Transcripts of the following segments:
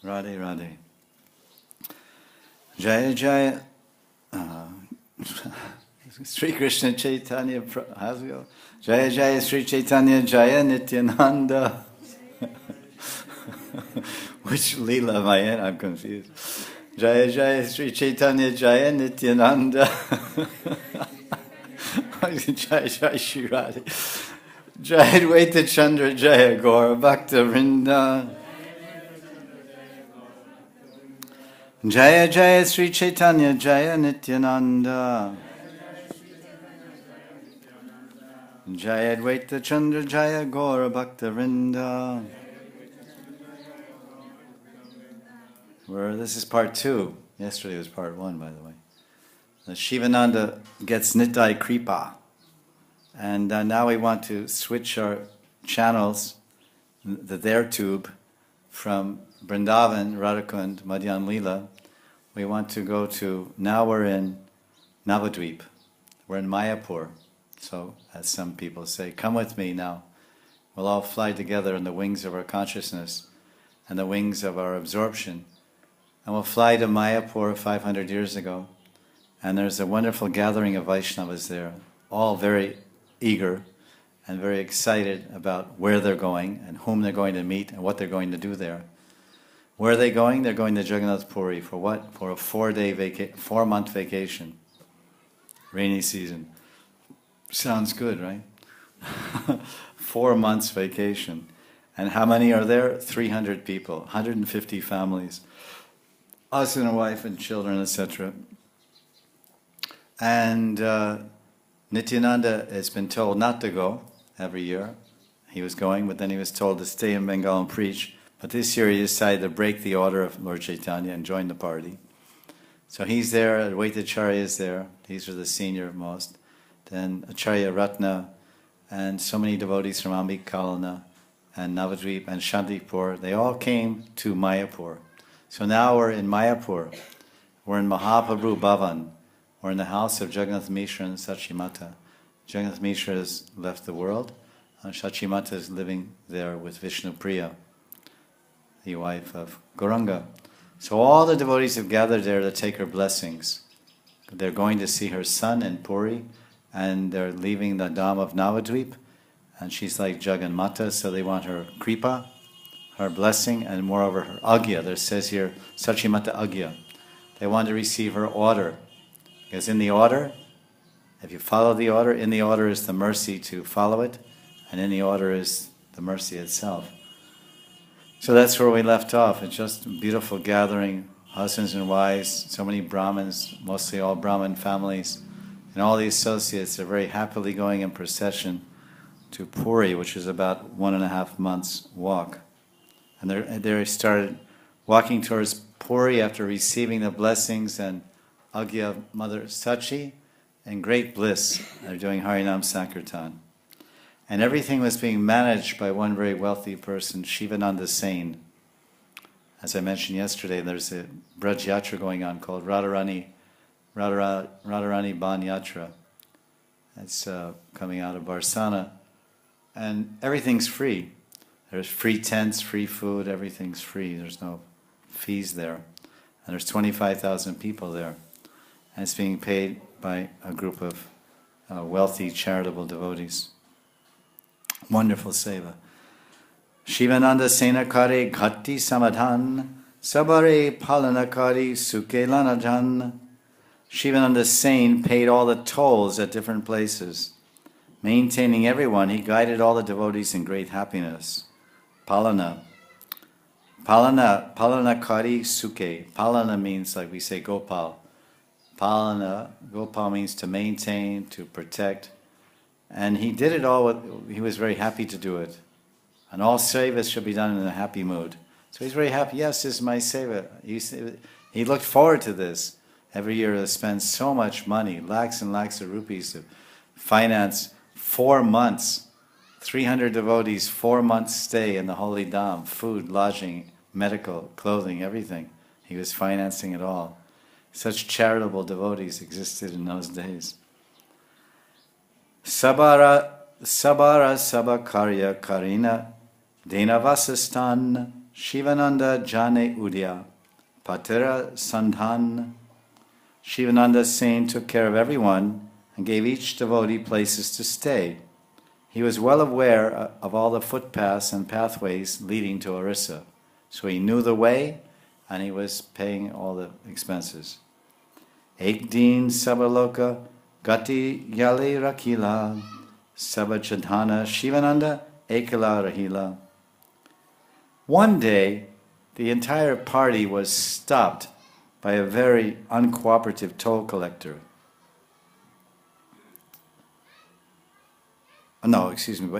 Radhe Radhe. Jaya Jaya. Sri Krishna Chaitanya. How's it go? Jaya Jaya Sri Chaitanya Jaya Nityananda. Which Leela am I in? I'm confused. Jaya Jaya Sri Chaitanya Jaya Nityananda. Jaya Jaya Shri Radhe. Jaya Dvaita Chandra Jaya Gaura Bhakta Vrinda. Jaya Jaya Sri Chaitanya Jaya Nityananda. Jaya Dvaita Chandra Jaya Gaura Bhakta Vrinda. This is part 2. Yesterday was part 1, by the way. Sivananda gets Nitai Krpa. And now we want to switch our channels, their tube, from Vrindavan, Radhakund, Madhyan Leela. We want to go to, now we're in Navadvip. We're in Mayapur. So, as some people say, come with me now. We'll all fly together on the wings of our consciousness and the wings of our absorption. And we'll fly to Mayapur 500 years ago. And there's a wonderful gathering of Vaishnavas there, all very eager and very excited about where they're going and whom they're going to meet and what they're going to do there. Where are they going? They're going to Jagannath Puri. For what? For a 4-month vacation. Rainy season. Sounds good, right? 4 months vacation. And how many are there? 300 people, 150 families. Husband and wife and children, etc. And Nityananda has been told not to go every year. He was going, but then he was told to stay in Bengal and preach. But this year he decided to break the order of Lord Chaitanya and join the party. So he's there, Advaita Acharya is there. These are the senior most. Then Acharya Ratna and so many devotees from Ambik Kalana and Navadvip and Shantipur. They all came to Mayapur. So now we're in Mayapur. We're in Mahaprabhu Bhavan. We're in the house of Jagannath Mishra and Sachimata. Jagannath Mishra has left the world, and Sachimata is living there with Vishnu Priya, the wife of Gauranga. So all the devotees have gathered there to take her blessings. They're going to see her son in Puri, and they're leaving the Dham of Navadvip, and she's like Jagannamata, so they want her Kripa, her blessing, and moreover her Agya. There says here, Sachimata Agya. They want to receive her order. Because in the order, if you follow the order, in the order is the mercy to follow it, and in the order is the mercy itself. So that's where we left off. It's just a beautiful gathering, husbands and wives, so many Brahmins, mostly all Brahmin families, and all the associates are very happily going in procession to Puri, which is about 1.5 months' walk. And they started walking towards Puri after receiving the blessings and Agya of Mother Sachi, and great bliss. They're doing Harinam Sankirtan. And everything was being managed by one very wealthy person, Sivananda Sain. As I mentioned yesterday, there's a Braj Yatra going on called Radharani Ban Yatra. It's coming out of Barsana. And everything's free. There's free tents, free food, everything's free. There's no fees there. And there's 25,000 people there. And it's being paid by a group of wealthy, charitable devotees. Wonderful seva. Shivananda Senakare Ghatti Samadhan Sabare Palanakari Sukelanajan. Shivananda Sain paid all the tolls at different places. Maintaining everyone, he guided all the devotees in great happiness. Palanakari Suke. Palana means, like we say, Gopal. Gopal means to maintain, to protect. And he did it all, he was very happy to do it. And all sevas should be done in a happy mood. So he's very happy, yes, this is my seva. He looked forward to this. Every year to spend so much money, lakhs and lakhs of rupees to finance 4 months, 300 devotees, 4 months stay in the Holy Dham, food, lodging, medical, clothing, everything. He was financing it all. Such charitable devotees existed in those days. Sabara Sabakarya Karina Denavasastan Sivananda Jane Udya, Patera Sandhan. Sivananda Saint took care of everyone and gave each devotee places to stay. He was well aware of all the footpaths and pathways leading to Orissa. So he knew the way and he was paying all the expenses. Ek din sabaloka gati yale rakila sabachadhana Shivananda ekala rahila. One day, the entire party was stopped by a very uncooperative toll collector.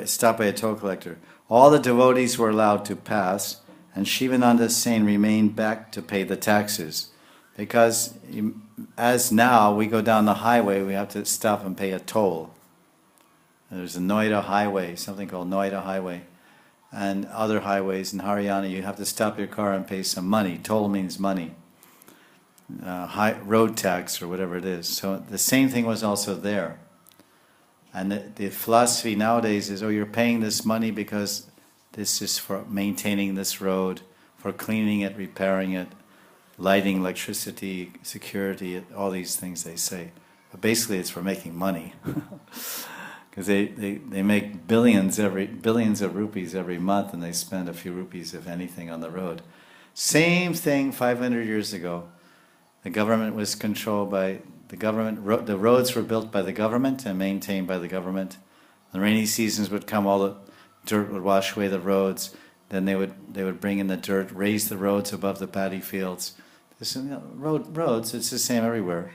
Stopped by a toll collector. All the devotees were allowed to pass, and Sivananda Sain remained back to pay the taxes. Because as now we go down the highway, we have to stop and pay a toll. And there's a Noida highway, something called Noida Highway, and other highways in Haryana, you have to stop your car and pay some money. Toll means money. Road tax or whatever it is. So the same thing was also there. And the philosophy nowadays is, oh, you're paying this money because this is for maintaining this road, for cleaning it, repairing it, lighting, electricity, security, all these things they say. But basically it's for making money. Because they make billions of rupees every month, and they spend a few rupees, if anything, on the road. Same thing 500 years ago. The government was controlled by the government. The roads were built by the government and maintained by the government. The rainy seasons would come, all the dirt would wash away the roads. Then they would bring in the dirt, raise the roads above the paddy fields. Roads, it's the same everywhere.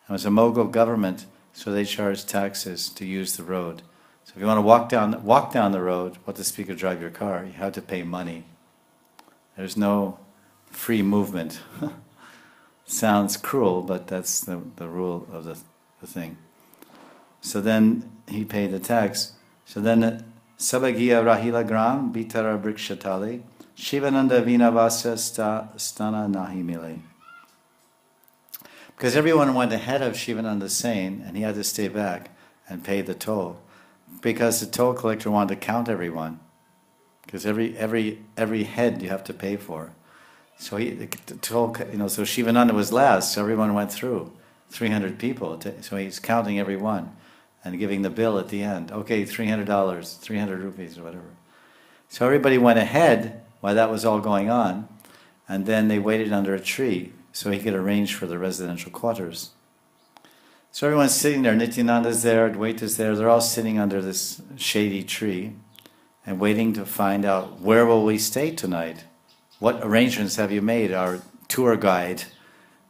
It was a Mughal government, so they charged taxes to use the road. So if you want to walk down the road, what to speak of drive your car, you have to pay money. There's no free movement. Sounds cruel, but that's the rule of the thing. So then he paid the tax. So then Sabagiya Rahila Gram Bitara Brikshatali Shivananda Vinavasa Stana Nahimile. Because everyone went ahead of Sivananda Sain, and he had to stay back and pay the toll. Because the toll collector wanted to count everyone. Because every head you have to pay for. So so Sivananda was last, so everyone went through. 300 people, so he's counting everyone and giving the bill at the end. Okay, $300, 300 rupees or whatever. So everybody went ahead while that was all going on, and then they waited under a tree so he could arrange for the residential quarters. So everyone's sitting there, Nityananda's there, Advaita's there, they're all sitting under this shady tree and waiting to find out, where will we stay tonight? What arrangements have you made? Our tour guide,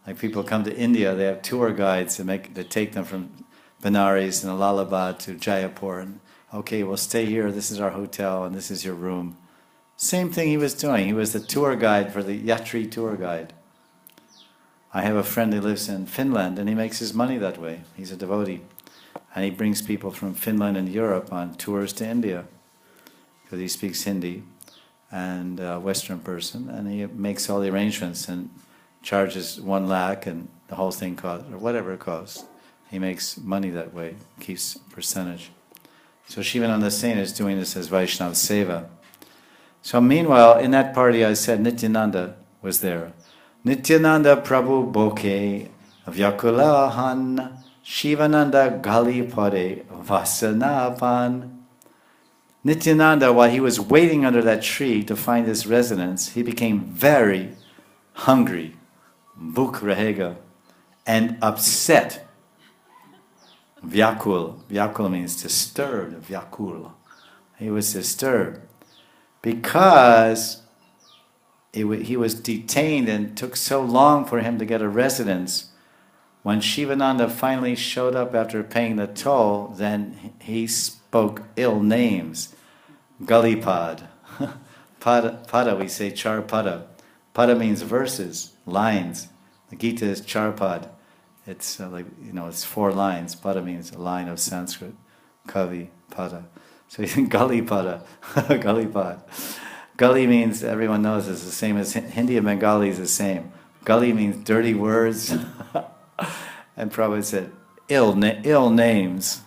like people come to India, they have tour guides that take them from Benares and Allahabad to Jaipur. And okay, we'll stay here, this is our hotel and this is your room. Same thing he was doing. He was the tour guide for the Yatri tour guide. I have a friend who lives in Finland and he makes his money that way. He's a devotee. And he brings people from Finland and Europe on tours to India because he speaks Hindi. And a Western person, and he makes all the arrangements and charges 1 lakh and the whole thing costs, or whatever it costs. He makes money that way, keeps a percentage. So Sivananda Sain is doing this as Vaishnava Seva. So meanwhile, in that party I said Nityananda was there. Nityananda Prabhu Bokhe Vyakulahan Shivananda Gali Pade Vasanapan. Nityananda, while he was waiting under that tree to find his residence, he became very hungry, bhuk rahega, and upset. Vyakul. Vyakul means disturbed. Vyakul. He was disturbed because he was detained and took so long for him to get a residence. When Sivananda finally showed up after paying the toll, then he spoke ill names. Galipad. Pada, we say char pada. Pada means verses, lines. The Gita is charpad. It's it's 4 lines. Pada means a line of Sanskrit. Kavi, pada. So you think Galipada, Galipad. Gali means, everyone knows, is the same as Hindi and Bengali is the same. Gali means dirty words. And Prabhupada said, ill names.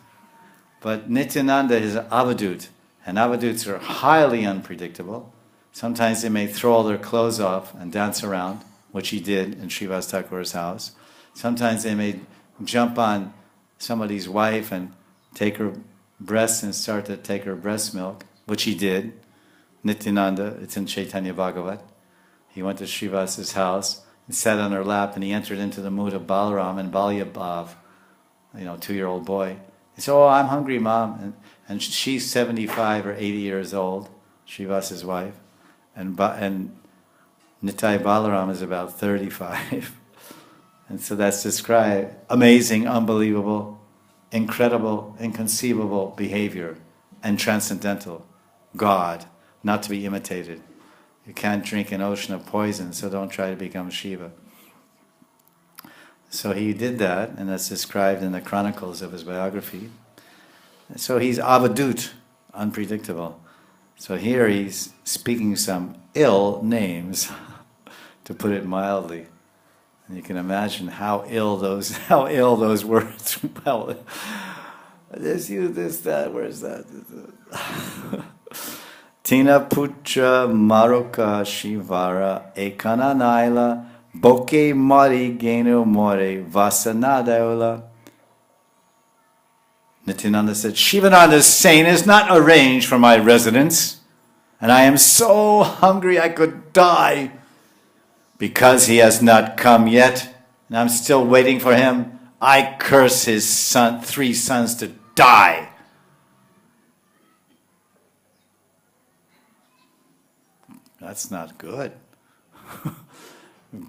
But Nityananda is an avadut. And avaduts are highly unpredictable. Sometimes they may throw all their clothes off and dance around, which he did in Srivas Thakur's house. Sometimes they may jump on somebody's wife and take her breasts and start to take her breast milk, which he did. Nityananda, it's in Chaitanya Bhagavat. He went to Srivas's house and sat on her lap, and he entered into the mood of Balaram and Balyabhav, 2-year-old boy. He said, "Oh, I'm hungry, Mom." And she's 75 or 80 years old, Srivas's wife. And Nitai Balaram is about 35. And so that's described. Amazing, unbelievable, incredible, inconceivable behavior and transcendental. God, not to be imitated. You can't drink an ocean of poison, so don't try to become Shiva. So he did that, and that's described in the chronicles of his biography. So he's avadut, unpredictable. So here he's speaking some ill names, to put it mildly. And you can imagine how ill those words. Well, this, you, this, that. Where's that? Tina putra maroka shivara ekana naila boke mari genu more vasanadaula. Nityananda said, Sivananda's saying is not arranged for my residence, and I am so hungry I could die. Because he has not come yet, and I'm still waiting for him, I curse his 3 sons to die. That's not good.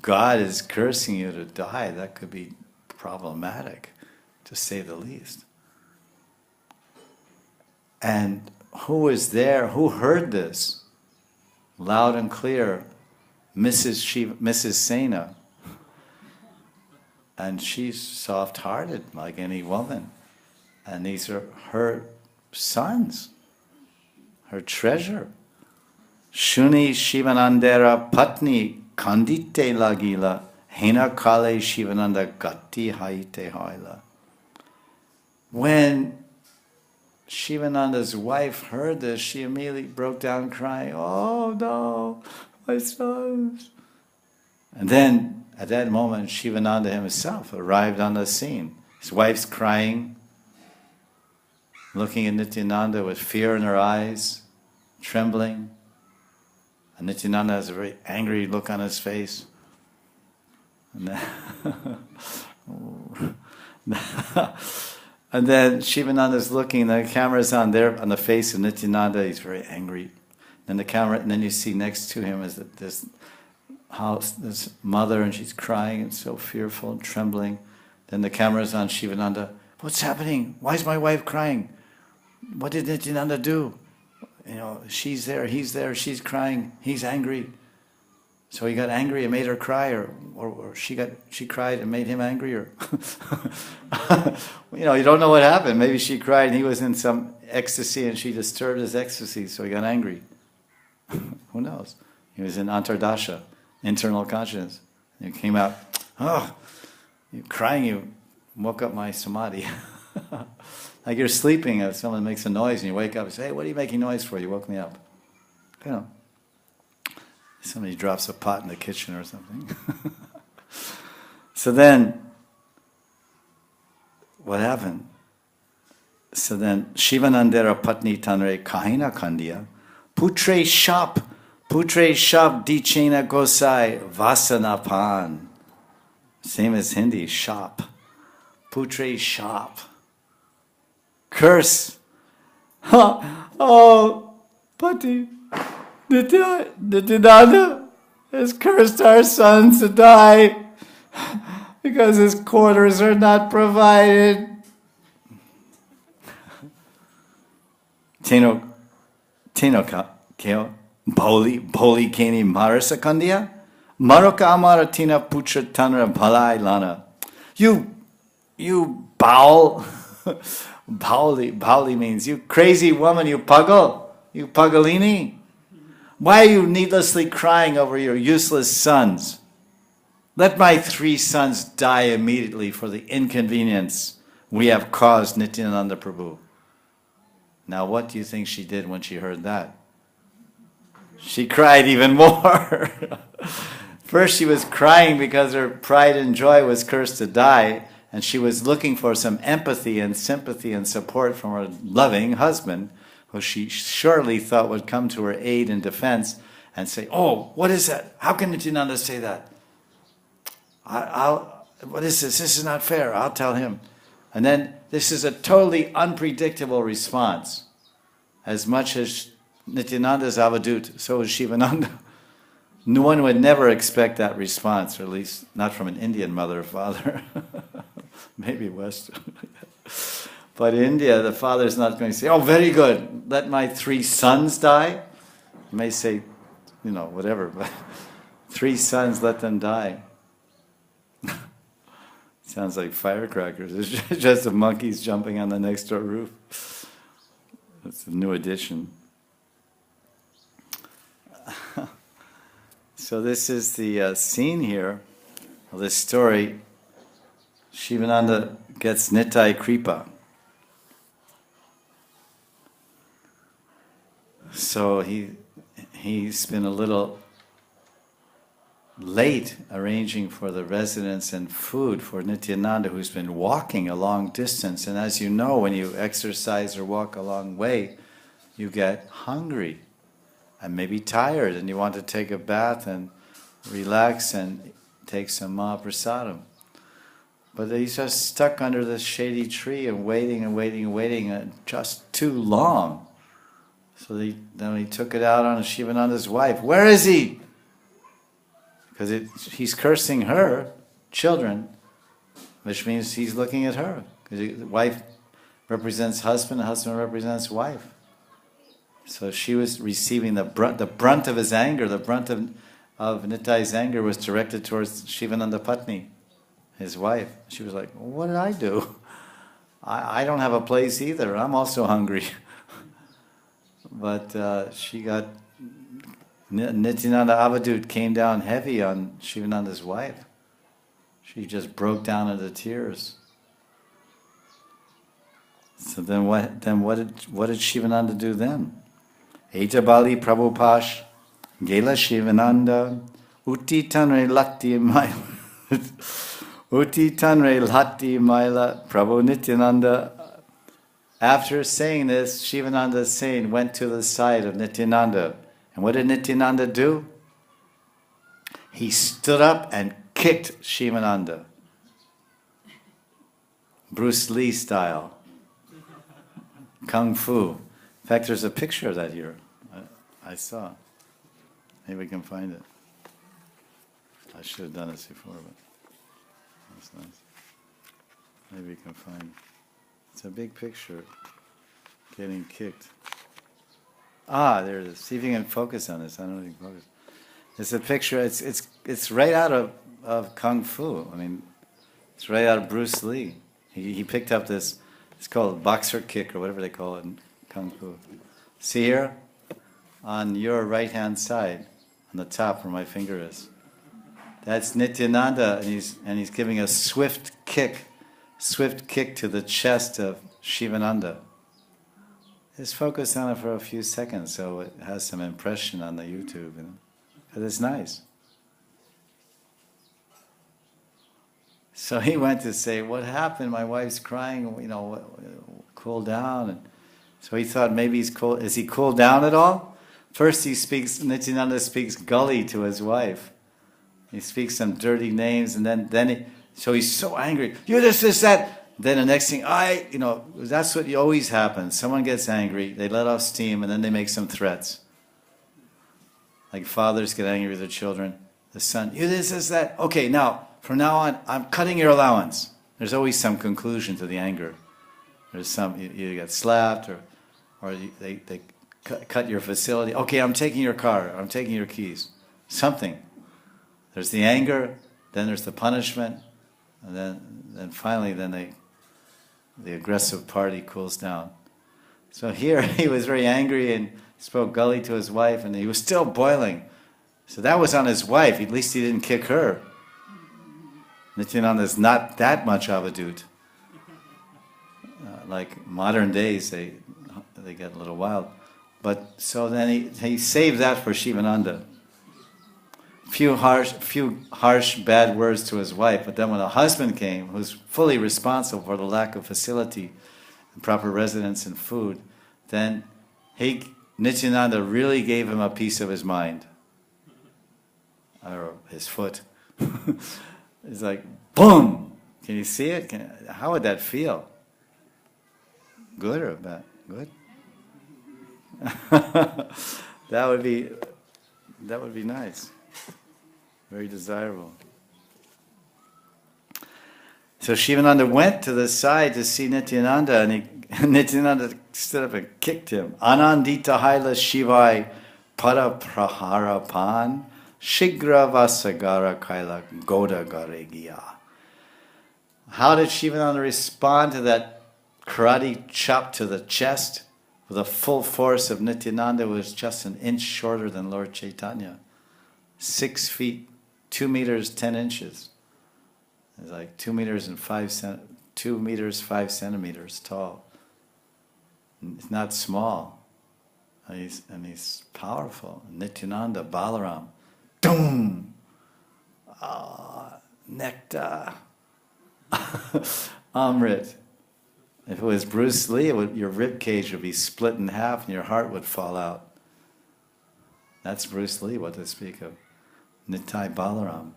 God is cursing you to die. That could be problematic, to say the least. And who was there? Who heard this? Loud and clear. Mrs. Sena. And she's soft-hearted like any woman. And these are her sons, her treasure. Shuni Sivanandera Patni Kandite Lagila Hena Kale Sivananda Gati Haite Haila. When Sivananda's wife heard this, she immediately broke down crying, "Oh no, my sons." And then, at that moment, Sivananda himself arrived on the scene. His wife's crying, looking at Nityananda with fear in her eyes, trembling. And Nityananda has a very angry look on his face. And then Sivananda's looking, the camera's on there, on the face of Nityananda, he's very angry. And the camera, and then you see next to him is this house, this mother, and she's crying and so fearful and trembling. Then the camera's on Sivananda. What's happening? Why is my wife crying? What did Nityananda do? She's there, he's there, she's crying, he's angry. So he got angry and made her cry, or she cried and made him angry, or you don't know what happened. Maybe she cried and he was in some ecstasy and she disturbed his ecstasy, so he got angry. Who knows? He was in antardasha, internal consciousness. And he came out, "Oh, you're crying, you woke up my samadhi." Like you're sleeping, if someone makes a noise and you wake up and say, "Hey, what are you making noise for? You woke me up." Somebody drops a pot in the kitchen or something. So then, what happened? So then, Sivanandera Patni Tanre Kahina Kandiya, Putre Shap Dichena Gosai Vasanapan. Same as Hindi, Shap. Putre Shap. Curse. Oh, Pati. Nityananda has cursed our sons to die because his quarters are not provided. Teno keo boli keni marasa kandiya maroka amara tina putra tanra bhalai lana. You bowel. Bowli means you crazy woman, you puggalini. Why are you needlessly crying over your useless sons? Let my 3 sons die immediately for the inconvenience we have caused Nityananda Prabhu. Now what do you think she did when she heard that? she cried even more. First she was crying because her pride and joy was cursed to die, and she was looking for some empathy and sympathy and support from her loving husband, who she surely thought would come to her aid and defense and say, "Oh, what is that? How can Nityananda say that? What is this? This is not fair. I'll tell him." And then this is a totally unpredictable response. As much as Nityananda is Avadut, so is Sivananda. No one would never expect that response, or at least not from an Indian mother or father. Maybe Western. But in India, the father is not going to say, "Oh, very good, let my 3 sons die." He may say, whatever, but 3 sons, let them die. Sounds like firecrackers. It's just the monkeys jumping on the next door roof. That's a new addition. So this is the scene here of this story. Sivananda gets Nitai Krpa. So he's been a little late arranging for the residence and food for Nityananda, who's been walking a long distance. And as you know, when you exercise or walk a long way, you get hungry and maybe tired, and you want to take a bath and relax and take some Mahaprasadam. But he's just stuck under this shady tree and waiting and waiting and waiting, just too long. So then he took it out on Sivananda's wife. "Where is he?" Because he's cursing her children, which means he's looking at her. Because the wife represents husband represents wife. So she was receiving the brunt of his anger. The brunt of Nitai's anger was directed towards Sivananda Patni, his wife. She was like, "What did I do? I don't have a place either. I'm also hungry." But she got... Nityananda Avadut came down heavy on Sivananda's wife. She just broke down into tears. So then what did Sivananda do then? Eta Bali Prabhupash Gela Sivananda Uti Tanre Latti Maila Uti Tanre Latti Maila Prabhu Nityananda. After saying this, Sivananda is saying, went to the side of Nityananda. And what did Nityananda do? He stood up and kicked Sivananda. Bruce Lee style. Kung Fu. In fact, there's a picture of that here. I saw. Maybe we can find it. I should have done this before, but that's nice. Maybe we can find it. It's a big picture. Getting kicked. Ah, there it is. See if you can focus on this. I don't know if you can focus. It's a picture. It's right out of Kung Fu. I mean, it's right out of Bruce Lee. He picked up this. It's called boxer kick or whatever they call it in Kung Fu. See here, on your right hand side, on the top where my finger is. That's Nityananda, and he's giving a swift kick to the chest of Sivananda. Just focus on it for a few seconds so it has some impression on the YouTube, because it's nice. So he went to say, "What happened? My wife's crying, cool down." And so he thought maybe he's cool. Is he cooled down at all? First Nityananda speaks gully to his wife. He speaks some dirty names, and then so he's so angry. "You this, that." Then the next thing, that's what always happens. Someone gets angry, they let off steam, and then they make some threats. Like fathers get angry with their children. The son, "You this, that." "Okay, now, from now on, I'm cutting your allowance." There's always some conclusion to the anger. There's some, you get slapped, or they cut your facility. "Okay, I'm taking your car, I'm taking your keys." Something. There's the anger, then there's the punishment, and then finally, the aggressive party cools down. So here he was very angry and spoke gully to his wife, and he was still boiling. So that was on his wife. At least he didn't kick her. Nityananda is not that much avadut. Like modern days, they get a little wild. But so then he saved that for Sivananda. Few harsh bad words to his wife, but then when a husband came, who's fully responsible for the lack of facility and proper residence and food, then Nityananda really gave him a piece of his mind, or his foot. It's like, boom! Can you see it? How would that feel? Good or bad? Good? That would be nice. Very desirable. So Sivananda went to the side to see Nityananda, and Nityananda stood up and kicked him. Anandita haila shivai para prahara pan shigra vasagara kaila goda garegia. How did Sivananda respond to that karate chop to the chest with the full force of Nityananda, who was just an inch shorter than Lord Chaitanya? 6 feet, 2 meters, 10 inches. It's like 2 meters 5 centimeters tall. It's not small. And he's powerful. Nityananda, Balaram. Doom! Nectar. Amrit. If it was Bruce Lee, your rib cage would be split in half and your heart would fall out. That's Bruce Lee, what to speak of. Nitai Balaram.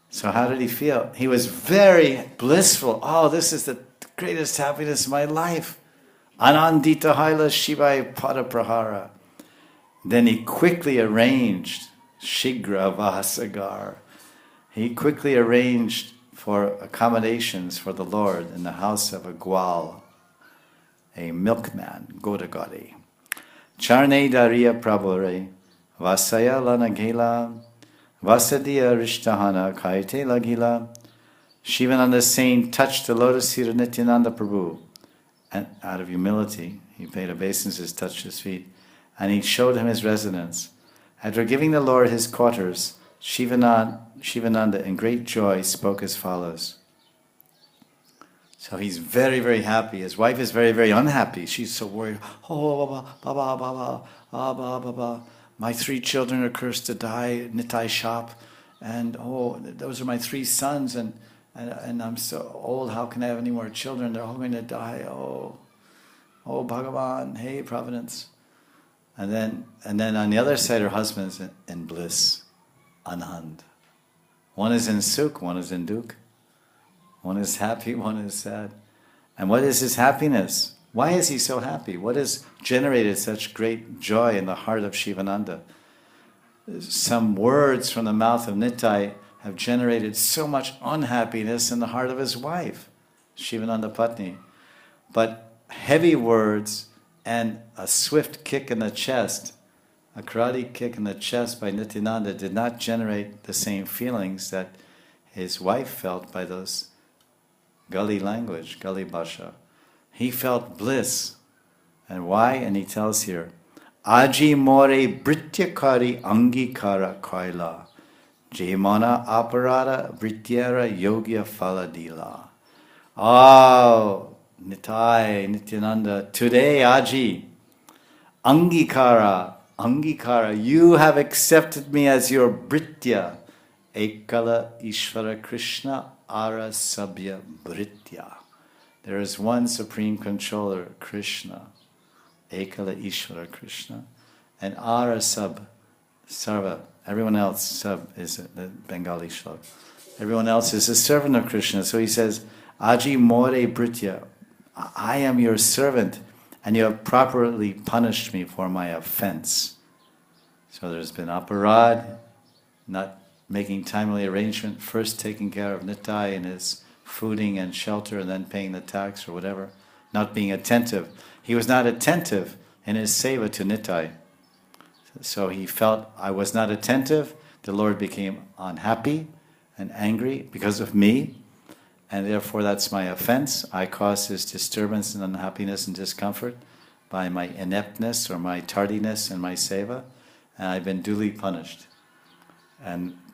So how did he feel? He was very blissful. Oh, this is the greatest happiness of my life. Anandita haila shivai pada prahara. Then he quickly arranged shigra vasagar. He quickly arranged for accommodations for the Lord in the house of a gwal, a milkman, Godagari. Charne dariya prabhure, vasaya lanagela, vasadiya rishtahana kaite lagila. Sivananda Saint touched the lotus feet of Nityananda Prabhu, and out of humility, he paid obeisances, touched his feet, and he showed him his residence. After giving the Lord his quarters, Sivananda, in great joy, spoke as follows. So he's very, very happy. His wife is very, very unhappy. She's so worried. Oh, Baba. My 3 children are cursed to die, Nitai shop. And those are my 3 sons, and I'm so old, how can I have any more children? They're all going to die. Oh Bhagavan, hey Providence. And then on the other side, her husband's in bliss, anand. One is in sukh, one is in dukh. One is happy, one is sad. And what is his happiness? Why is he so happy? What has generated such great joy in the heart of Sivananda? Some words from the mouth of Nitai have generated so much unhappiness in the heart of his wife, Sivananda Patni. But heavy words and a swift kick in the chest, a karate kick in the chest by Nityananda, did not generate the same feelings that his wife felt by those Gali language, Gali Bhasha. He felt bliss. And why? And he tells here, Aji more brityakari angikara kaila, Jaimana aparada brityara yogya faladila. Oh, Nitai, Nityananda, today, Aji, Angikara, you have accepted me as your Britya, Ekala Ishvara Krishna Ara Sabya Britya. There is one Supreme Controller, Krishna, Ekala Ishvara Krishna, and Ara Sarva, everyone else, Sab is the Bengali shlok. Everyone else is a servant of Krishna. So he says, Aji more Britya, I am your servant, and you have properly punished me for my offense. So there's been aparad, not making timely arrangement, first taking care of Nitai and his fooding and shelter, and then paying the tax or whatever, not being attentive. He was not attentive in his seva to Nitai. So he felt, I was not attentive, the Lord became unhappy and angry because of me, and therefore that's my offense. I caused his disturbance and unhappiness and discomfort by my ineptness or my tardiness in my seva, and I've been duly punished.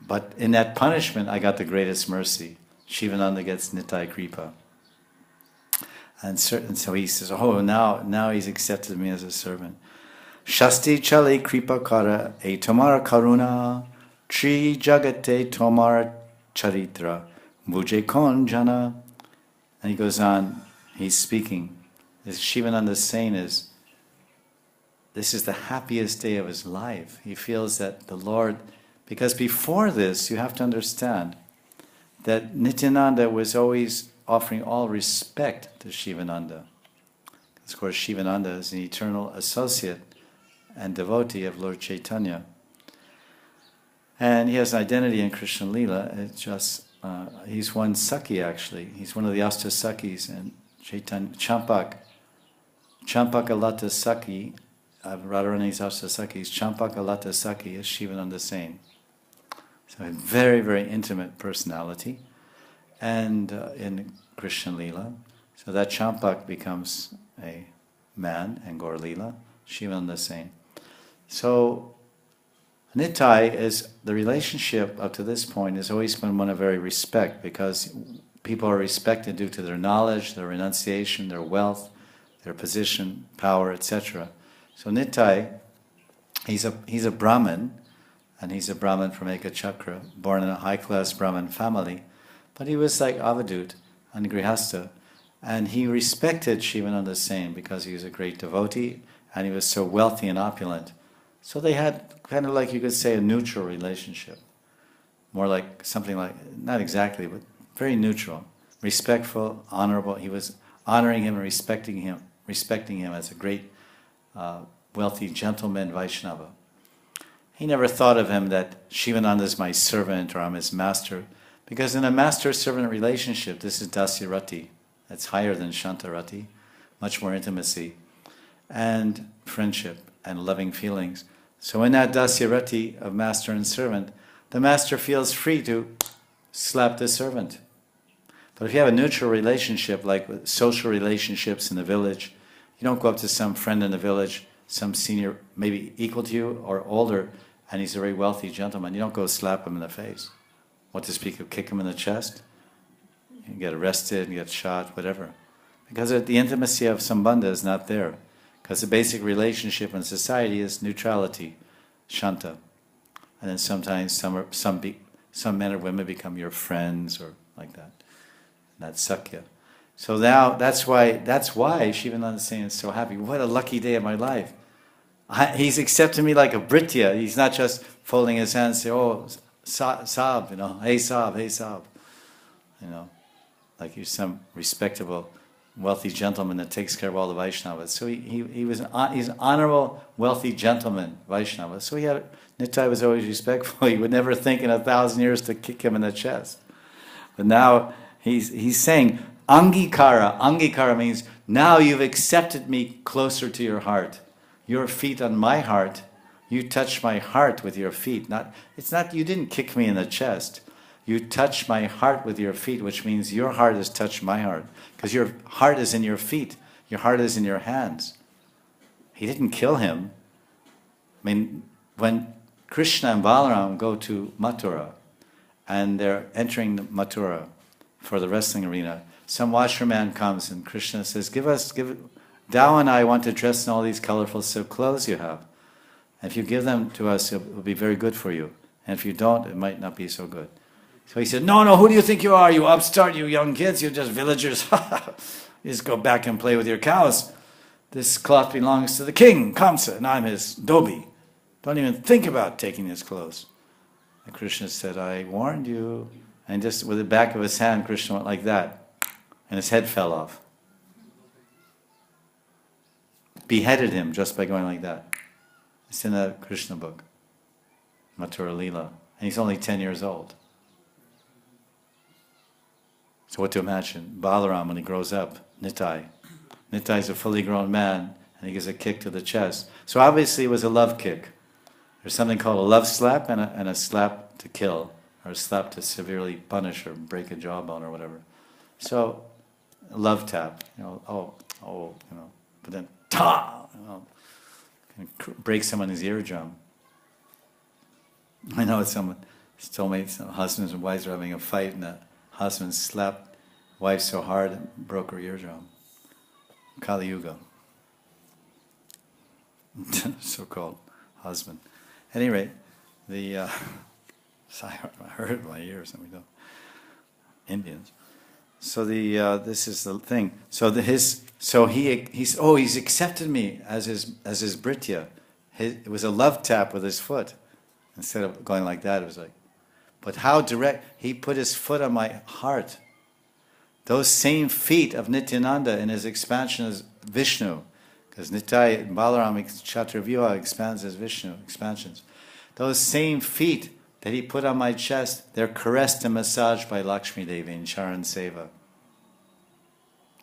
But in that punishment, I got the greatest mercy. Sivananda gets Nitai Krpa. And so he says, oh, now he's accepted me as a servant. Shasti chale kripa kara e tomar karuna tri jagate tomar charitra mujhe kon jana. And he goes on, he's speaking. This Sivananda saying is, this is the happiest day of his life. He feels that the Lord, because before this, you have to understand that Nityananda was always offering all respect to Sivananda. Of course, Sivananda is an eternal associate and devotee of Lord Chaitanya. And he has an identity in Krishna Lila. It's just, he's one Sakhi actually. He's one of the Asta Sakhis, and Chaitanya, Champaka Lata Sakhi, Radharani's Asta Sakhis, Champaka Lata Sakhi is Sivananda saying. So a very, very intimate personality. And in Krishna Lila, so that Champak becomes a man, and Gaur Lila, Sivananda saying. So Nitai is, the relationship up to this point has always been one of very respect, because people are respected due to their knowledge, their renunciation, their wealth, their position, power, etc. So Nitai, he's a Brahmin, and he's a Brahmin from Ekachakra, born in a high-class Brahmin family, but he was like Avadut and Grihastha, and he respected Sivananda Sain because he was a great devotee, and he was so wealthy and opulent. So they had kind of like, you could say, a neutral relationship. More like something like, not exactly, but very neutral. Respectful, honorable. He was honoring him and respecting him as a great, wealthy gentleman Vaishnava. He never thought of him that Sivananda is my servant or I'm his master, because in a master-servant relationship, this is Dasyarati. That's higher than Shantarati, much more intimacy and friendship and loving feelings. So in that Dasyarati of master and servant, the master feels free to slap the servant. But if you have a neutral relationship, like with social relationships in the village, you don't go up to some friend in the village, some senior, maybe equal to you or older, and he's a very wealthy gentleman. You don't go slap him in the face. What to speak of, kick him in the chest? You get arrested, you get shot, whatever. Because the intimacy of Sambandha is not there. Because the basic relationship in society is neutrality, Shanta. And then sometimes some men or women become your friends or like that. And that's Sakya. So now that's why Sivananda is saying is so happy. What a lucky day of my life. He's accepted me like a Britya. He's not just folding his hands and saying, oh, Saab, hey Saab, like you're some respectable, wealthy gentleman that takes care of all the Vaishnavas. So he's an honorable, wealthy gentleman, Vaishnava. So Nitai was always respectful. He would never think in 1,000 years to kick him in the chest. But now he's saying, Angikara. Angikara means, now you've accepted me closer to your heart. Your feet on my heart. You touch my heart with your feet. It's not you didn't kick me in the chest. You touch my heart with your feet, which means your heart has touched my heart. Because your heart is in your feet. Your heart is in your hands. He didn't kill him. I mean, when Krishna and Balaram go to Mathura, and they're entering Mathura for the wrestling arena, some washerman comes and Krishna says, Dao and I want to dress in all these colorful silk clothes you have. And if you give them to us, it will be very good for you. And if you don't, it might not be so good. So he said, no, who do you think you are? You upstart, you young kids, you're just villagers. You just go back and play with your cows. This cloth belongs to the king, Kamsa, and I'm his Dobi. Don't even think about taking his clothes. And Krishna said, I warned you. And just with the back of his hand, Krishna went like that. And his head fell off. Beheaded him just by going like that. It's in the Krishna book, Mathura Leela. And he's only 10 years old. So what to imagine? Balaram, when he grows up, Nitai. Nitai is a fully grown man, and he gives a kick to the chest. So obviously it was a love kick. There's something called a love slap and a slap to kill, or a slap to severely punish or break a jawbone or whatever. So, a love tap, but then, ta, break someone's eardrum. I know someone told me some husbands and wives are having a fight, and the husband slapped wife so hard and broke her eardrum. Kali Yuga. So-called husband. At any rate, I heard it in my ears, and we don't. Indians. So this is the thing. So he's accepted me as his Britya. It was a love tap with his foot. Instead of going like that, it was like, but how direct, he put his foot on my heart. Those same feet of Nityananda in his expansion as Vishnu, because Nitai, Balaram, Chaturvyuha expands as Vishnu, expansions. Those same feet that he put on my chest, they're caressed and massaged by Lakshmi Devi in Charan Seva.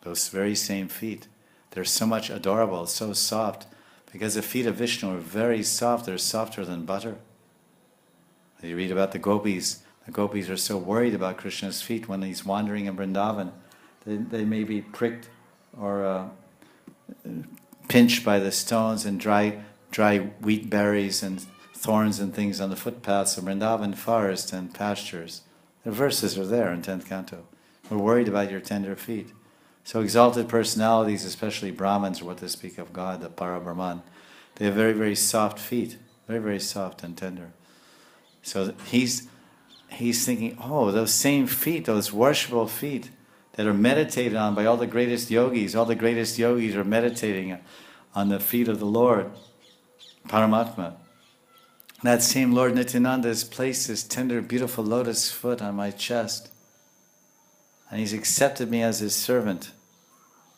Those very same feet. They're so much adorable, so soft, because the feet of Vishnu are very soft, they're softer than butter. You read about the gopis are so worried about Krishna's feet when he's wandering in Vrindavan. They may be pricked or pinched by the stones and dry wheat berries and thorns and things on the footpaths of Vrindavan forest and pastures. The verses are there in 10th canto. We're worried about your tender feet. So exalted personalities, especially Brahmins, are what they speak of God, the Parabrahman. They have very, very soft feet, very, very soft and tender. So he's thinking, oh, those same feet, those worshipful feet that are meditated on by all the greatest yogis are meditating on the feet of the Lord, Paramatma. That same Lord Nityananda has placed his tender, beautiful lotus foot on my chest. And he's accepted me as his servant.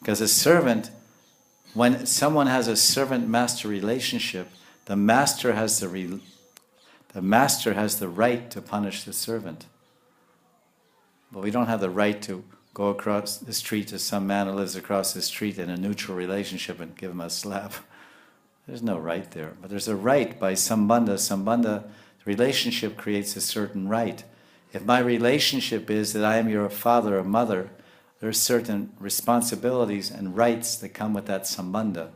Because a servant, when someone has a servant-master relationship, the master has the right to punish the servant. But we don't have the right to go across the street to some man who lives across the street in a neutral relationship and give him a slap. There's no right there. But there's a right by sambandha. Sambandha, relationship creates a certain right. If my relationship is that I am your father or mother, there are certain responsibilities and rights that come with that sambandha,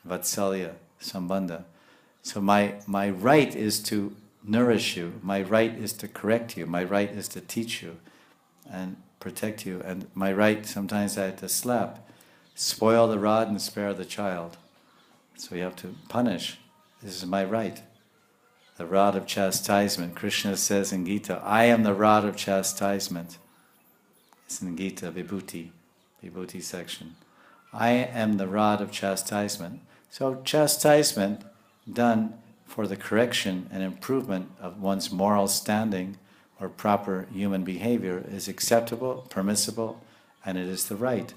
vatsalya, sambandha. So my right is to nourish you, my right is to correct you, my right is to teach you and protect you, and my right sometimes I have to slap, spoil the rod and spare the child. So you have to punish. This is my right. The rod of chastisement. Krishna says in Gita, I am the rod of chastisement. It's in Gita, Vibhuti section. I am the rod of chastisement. So chastisement done for the correction and improvement of one's moral standing or proper human behavior is acceptable, permissible, and it is the right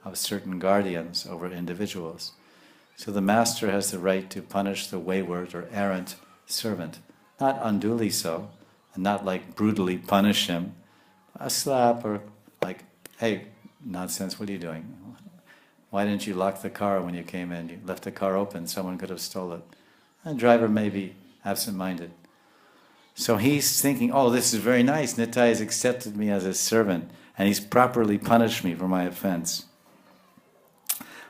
of certain guardians over individuals. So the master has the right to punish the wayward or errant servant. Not unduly so, and not like brutally punish him. A slap or like, hey, nonsense, what are you doing? Why didn't you lock the car when you came in? You left the car open, someone could have stolen it. And the driver may be absent-minded. So he's thinking, oh, this is very nice. Nitai has accepted me as his servant, and he's properly punished me for my offense.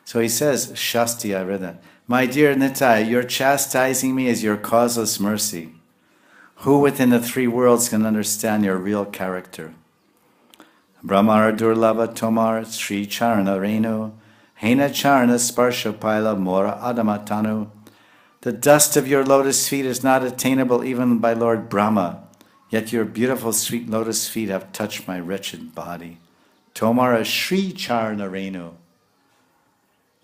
So he says, Shasti, I read that. My dear Nitai, your chastising me is your causeless mercy. Who within the three worlds can understand your real character? Brahmara Durlava Tomar Sri Charana Renu Hena Charana Sparsha Paila Mora Adamatanu. The dust of your lotus feet is not attainable even by Lord Brahma, yet your beautiful sweet lotus feet have touched my wretched body. Tomara Sri Charana Renu.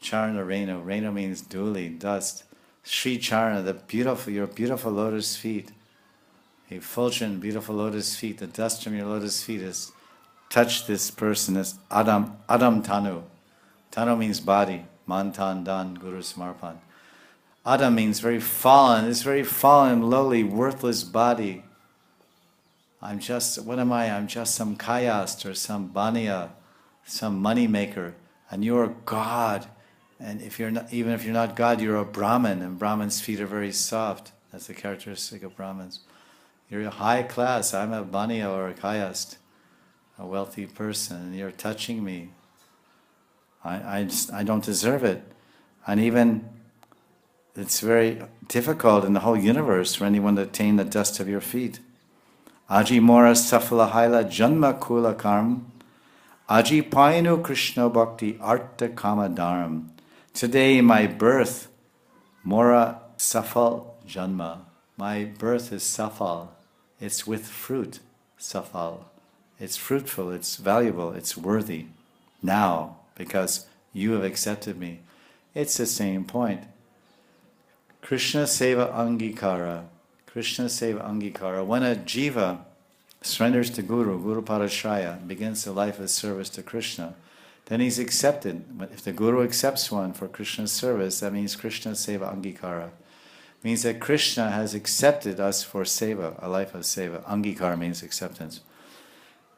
Charana Renu. Renu means duly, dust. Sri Charana, your beautiful lotus feet. Effulgent, beautiful lotus feet. The dust from your lotus feet has touched this person as Adam Tanu. Tanu means body. Mantan Dan Guru Samarpan. Adam means very fallen. This very fallen, lowly, worthless body. What am I? I'm just some kayast or some baniya, some money maker, and you're God. And even if you're not God, you're a Brahmin, and Brahmins' feet are very soft. That's the characteristic of Brahmins. You're a high class. I'm a baniya or a kayast, a wealthy person, and you're touching me. I don't deserve it. And even it's very difficult in the whole universe for anyone to attain the dust of your feet. Aji mora safala haila janma kula karm. Aji painu Krishna bhakti artha kama dharam. Today my birth, mora safal janma. My birth is safal. It's with fruit, safal. It's fruitful, it's valuable, it's worthy. Now, because you have accepted me. It's the same point. Krishna Seva Angikara. Krishna Seva Angikara. When a jiva surrenders to Guru, Guru Parashraya, begins the life of service to Krishna, then he's accepted. If the Guru accepts one for Krishna's service, that means Krishna Seva Angikara. It means that Krishna has accepted us for seva, a life of seva. Angikara means acceptance.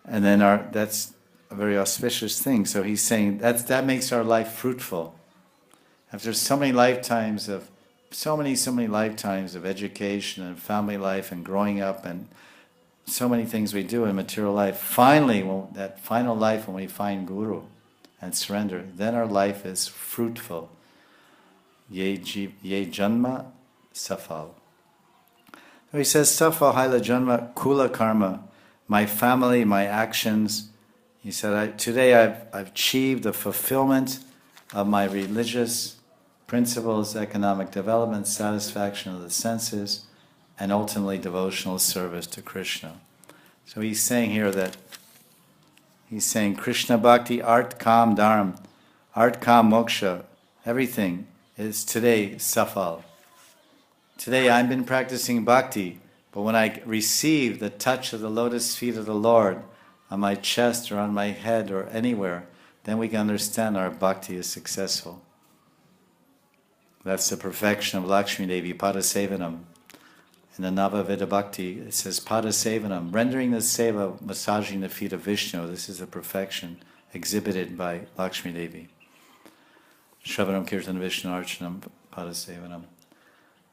And then that's a very auspicious thing. So he's saying that makes our life fruitful. After so many lifetimes of education and family life and growing up and so many things we do in material life, finally, that final life when we find Guru and surrender, then our life is fruitful. Ye janma safal. So he says, safal haila janma kula karma. My family, my actions. He said, today I've achieved the fulfillment of my religious principles, economic development, satisfaction of the senses, and ultimately devotional service to Krishna. So he's saying here Krishna Bhakti, Art Kam Dharm, Art Kam Moksha, everything is today safal. Today I've been practicing bhakti, but when I receive the touch of the lotus feet of the Lord on my chest or on my head or anywhere, then we can understand our bhakti is successful. That's the perfection of Lakshmi Devi, Padasevanam. In the Navavida Bhakti, it says Padasevanam, rendering the seva, massaging the feet of Vishnu. This is the perfection exhibited by Lakshmi Devi. Shravanam Kirtan Vishnu Archanam Padasevanam.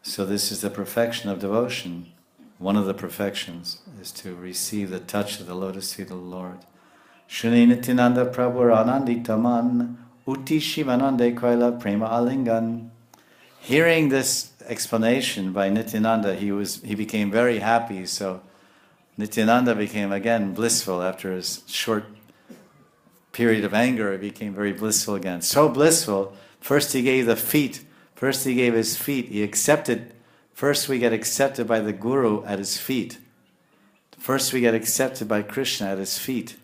So this is the perfection of devotion. One of the perfections is to receive the touch of the lotus feet of the Lord. Shuni Nitinanda Prabhu Ananditaman Uti Shivananda Kaila Prema Alingan. Hearing this explanation by Nityananda, he became very happy. So Nityananda became again blissful after his short period of anger. He became very blissful again. So blissful. First he gave the feet. First he gave his feet. He accepted. First we get accepted by the Guru at his feet. First we get accepted by Krishna at his feet.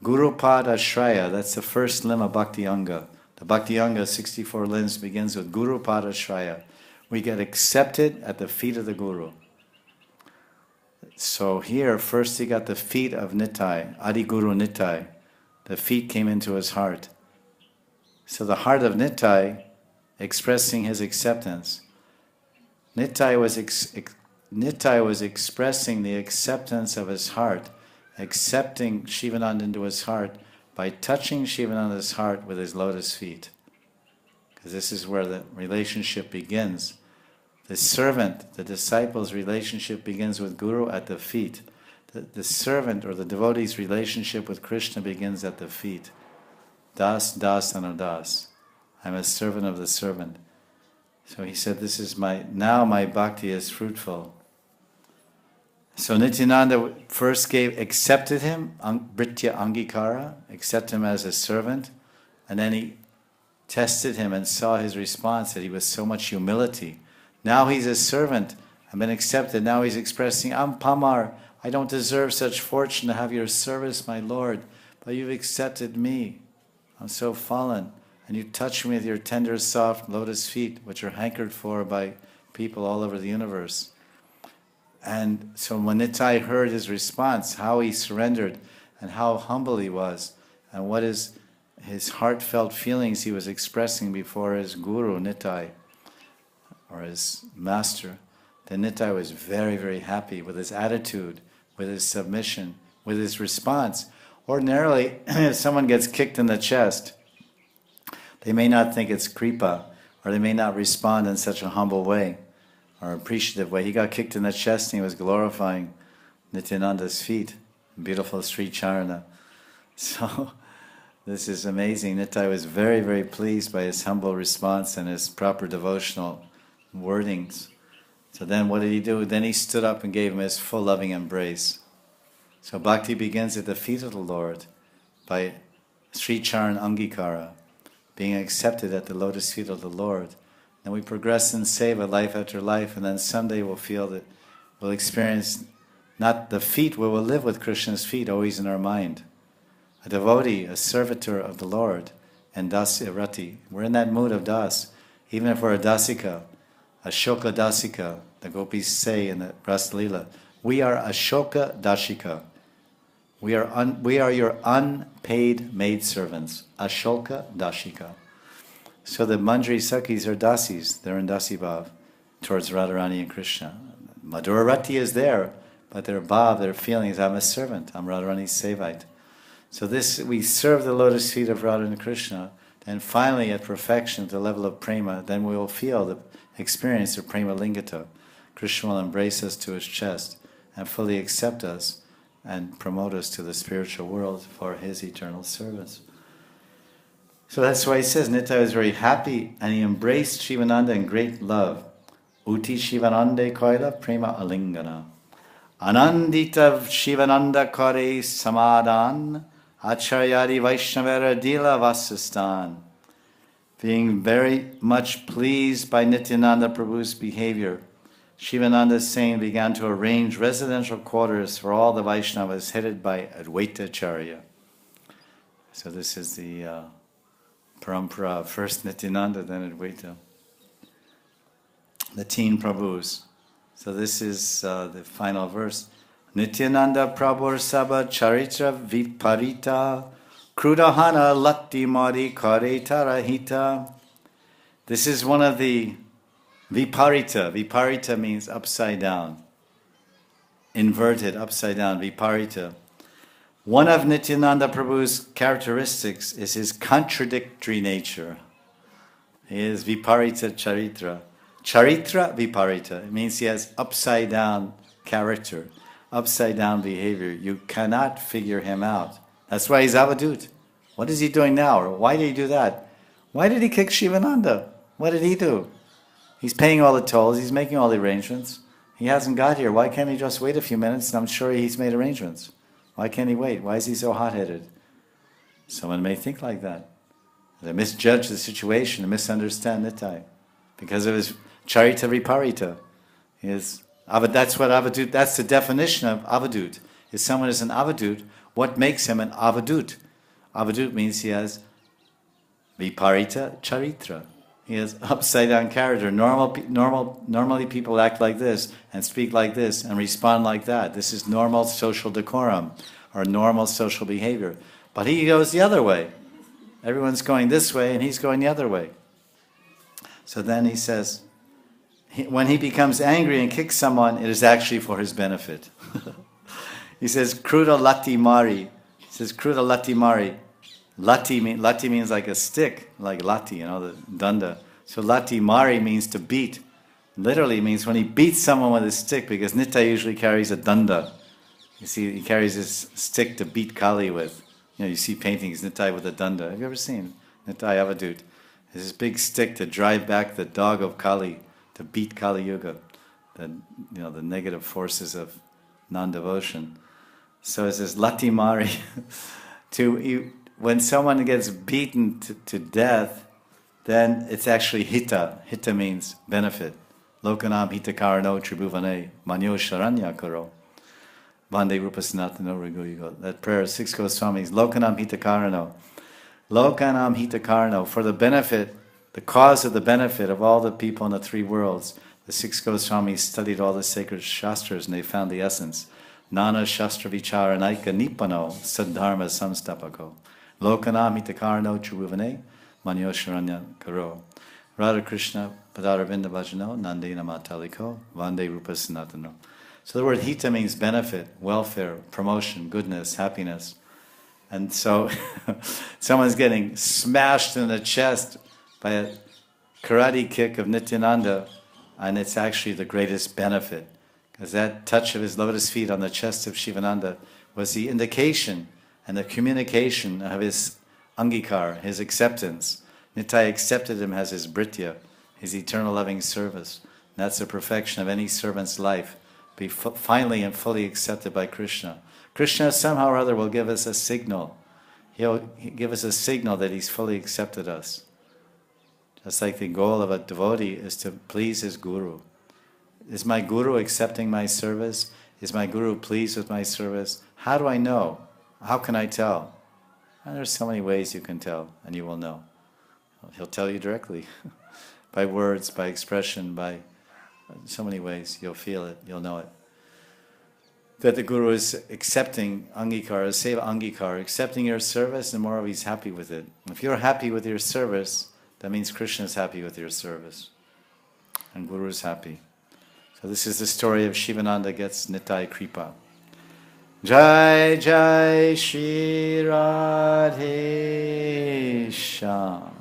Guru Pada Shraya. That's the first limb of Bhakti Anga. The Bhakti Anga, 64 limbs, begins with Guru Pada Shraya. We get accepted at the feet of the Guru. So here, first he got the feet of Nitai, Adi Guru Nitai. The feet came into his heart. So the heart of Nitai, expressing his acceptance. Nitai was expressing the acceptance of his heart, accepting Sivananda into his heart, by touching Sivananda's heart with his lotus feet. Because this is where the relationship begins. The servant, the disciple's relationship begins with Guru at the feet. The servant or the devotee's relationship with Krishna begins at the feet. Das, das, anudas. I'm a servant of the servant. So he said, now my bhakti is fruitful. So Nityananda first accepted him, Britya Angikara, accepted him as a servant, and then he tested him and saw his response, that he was so much humility. Now he's a servant, I've been accepted, now he's expressing, I'm Pamar, I don't deserve such fortune to have your service, my Lord, but you've accepted me, I'm so fallen, and you touch me with your tender, soft lotus feet, which are hankered for by people all over the universe. And so when Nitai heard his response, how he surrendered and how humble he was, and what his heartfelt feelings he was expressing before his guru, Nitai, or his master, then Nitai was very, very happy with his attitude, with his submission, with his response. Ordinarily, if someone gets kicked in the chest, they may not think it's Krpa, or they may not respond in such a humble way, or appreciative way. He got kicked in the chest and he was glorifying Nityananda's feet, beautiful Sri Charana. So this is amazing. Nitai was very, very pleased by his humble response and his proper devotional wordings. So then what did he do? Then he stood up and gave him his full loving embrace. So bhakti begins at the feet of the Lord by Sri Charan Angikara, being accepted at the lotus feet of the Lord. And we progress in seva life after life, and then someday we'll feel that we'll experience not the feet, we will live with Krishna's feet always in our mind. A devotee, a servitor of the Lord, and dasya rati. We're in that mood of das. Even if we're a dasika, Ashoka dasika, the gopis say in the Rasa Leela, we are Ashoka dashika. We are your unpaid maidservants. Ashoka dashika. So the Manjari Sakhis are dasis. They're in dasi bhav towards Radharani and Krishna. Madhura Rati is there, but their bhav, their feelings, I'm a servant. I'm Radharani's sevite. So this, we serve the lotus feet of Radha and Krishna, and finally at perfection, at the level of prema, then we will feel the experience of prema lingata. Krishna will embrace us to his chest and fully accept us and promote us to the spiritual world for his eternal service. So that's why he says, Nitai was very happy and he embraced Sivananda in great love. Uti Sivanande Koila Prema Alingana. Anandita Sivananda Kare Samadan Acharyari Vaishnavara Dila Vasistan. Being very much pleased by Nityananda Prabhu's behavior, Sivananda Singh began to arrange residential quarters for all the Vaishnavas headed by Advaita Acharya. So this is the parampara, first Nityananda, then Advaita. The teen Prabhus. So this is the final verse. Nityananda Prabhur Sabha Charitra Viparita Krudahana Latti Mari Kare Tarahita. This is one of the Viparita. Viparita means upside down. Inverted, upside down, Viparita. One of Nityananda Prabhu's characteristics is his contradictory nature. He is Viparita Charitra. Charitra Viparita. It means he has upside down character, upside down behavior. You cannot figure him out. That's why he's Avadut. What is he doing now? Or why did he do that? Why did he kick Sivananda? What did he do? He's paying all the tolls, he's making all the arrangements. He hasn't got here. Why can't he just wait a few minutes? And I'm sure he's made arrangements. Why can't he wait? Why is he so hot-headed? Someone may think like that. They misjudge the situation and misunderstand Nitai because of his charita viparita. That's what avadut, that's the definition of avadut. If someone is an avadut, what makes him an avadut? Avadut means he has viparita charitra. He has upside down character. Normally people act like this and speak like this and respond like that. This is normal social decorum or normal social behavior. But he goes the other way. Everyone's going this way and he's going the other way. So then he says, when he becomes angry and kicks someone, it is actually for his benefit. He says, Kruta Lati Mari. He says, Kruta Lati Mari. Lati means like a stick, like lati, the danda. So Lati Mari means to beat. Literally means when he beats someone with a stick, because Nitai usually carries a danda. You see, he carries this stick to beat Kali with. You see paintings, Nitai with a danda. Have you ever seen Nitai Avadut? It's this big stick to drive back the dog of Kali, to beat Kali Yuga, the negative forces of non-devotion. So it says Lati Mari. When someone gets beaten to death, then it's actually hita. Hita means benefit. Lokanam hita karano tribhuvane manyo sharanya karo. Vande rupa sanatano riguyugo. That prayer, six Goswamis. Lokanam hita karano. Lokanam hita karano. For the benefit, the cause of the benefit of all the people in the three worlds. The six Goswamis studied all the sacred shastras and they found the essence. Nana shastra vichara naika nipano saddharma samstapako. Lokanam hitakarno churuvane manyo sharanya karo. Radha Krishna padaravinda bhajano nandina mataliko vande rupa sanatano. So the word hita means benefit, welfare, promotion, goodness, happiness. And so someone's getting smashed in the chest by a karate kick of Nityananda, and it's actually the greatest benefit. Because that touch of his lotus feet on the chest of Sivananda was the indication and the communication of his angikar, his acceptance. Nitai accepted him as his britya, his eternal loving service. And that's the perfection of any servant's life, be finally and fully accepted by Krishna. Krishna somehow or other will give us a signal. he'll give us a signal that he's fully accepted us. Just like the goal of a devotee is to please his guru. Is my guru accepting my service? Is my guru pleased with my service? How do I know? How can I tell? And there's so many ways you can tell, and you will know. He'll tell you directly, by words, by expression, by so many ways. You'll feel it, you'll know it. That the guru is accepting angikara, seva angikara, accepting your service, the more he's happy with it. If you're happy with your service, that means Krishna is happy with your service. And guru is happy. So this is the story of Sivananda gets Nitai Krpa. Jai Jai Shri Radhe Shyam.